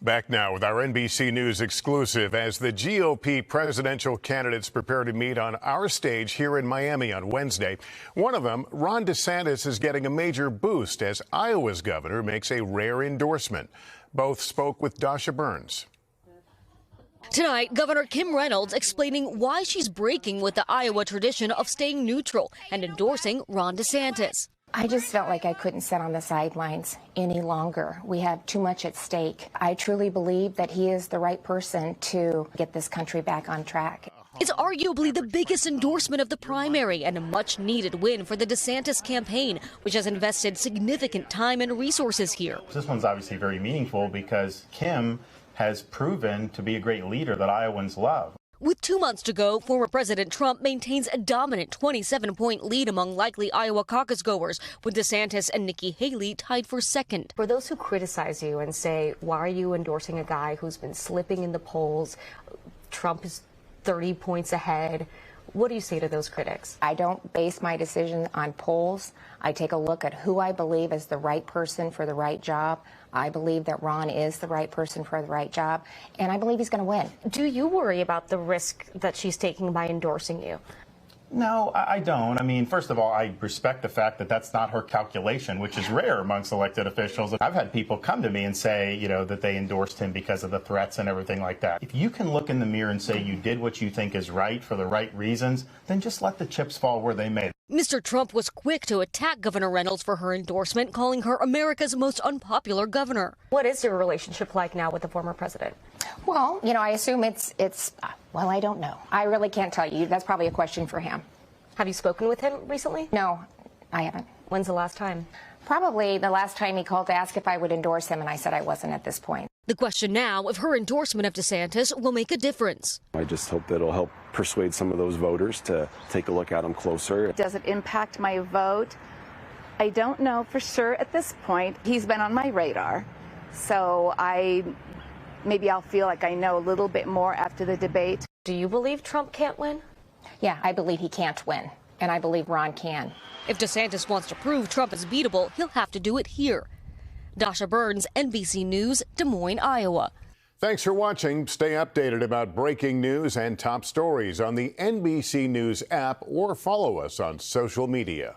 Back now with our NBC News exclusive as the GOP presidential candidates prepare to meet on our stage here in Miami on Wednesday. One of them, Ron DeSantis, is getting a major boost as Iowa's governor makes a rare endorsement. Both spoke with Dasha Burns. Tonight, Governor Kim Reynolds explaining why she's breaking with the Iowa tradition of staying neutral and endorsing Ron DeSantis. I just felt like I couldn't sit on the sidelines any longer. We have too much at stake. I truly believe that he is the right person to get this country back on track. It's arguably the biggest endorsement of the primary and a much-needed win for the DeSantis campaign, which has invested significant time and resources here. This one's obviously very meaningful because Kim has proven to be a great leader that Iowans love. With 2 months to go, former President Trump maintains a dominant 27-point lead among likely Iowa caucus-goers, with DeSantis and Nikki Haley tied for second. For those who criticize you and say, why are you endorsing a guy who's been slipping in the polls? Trump is 30 points ahead. What do you say to those critics? I don't base my decision on polls. I take a look at who I believe is the right person for the right job. I believe that Ron is the right person for the right job, and I believe he's going to win. Do you worry about the risk that she's taking by endorsing you? No, I don't. I mean, first of all, I respect the fact that that's not her calculation, which is rare amongst elected officials. I've had people come to me and say, that they endorsed him because of the threats and everything like that. If you can look in the mirror and say you did what you think is right for the right reasons, then just let the chips fall where they may. Mr. Trump was quick to attack Governor Reynolds for her endorsement, calling her America's most unpopular governor. What is your relationship like now with the former president? Well, I assume well, I don't know. I really can't tell you. That's probably a question for him. Have you spoken with him recently? No, I haven't. When's the last time? Probably the last time he called to ask if I would endorse him, and I said I wasn't at this point. The question now, if her endorsement of DeSantis will make a difference. I just hope that it'll help persuade some of those voters to take a look at him closer. Does it impact my vote? I don't know for sure at this point. He's been on my radar, so maybe I'll feel like I know a little bit more after the debate. Do you believe Trump can't win? Yeah, I believe he can't win, and I believe Ron can. If DeSantis wants to prove Trump is beatable, he'll have to do it here. Dasha Burns, NBC News, Des Moines, Iowa. Thanks for watching. Stay updated about breaking news and top stories on the NBC News app or follow us on social media.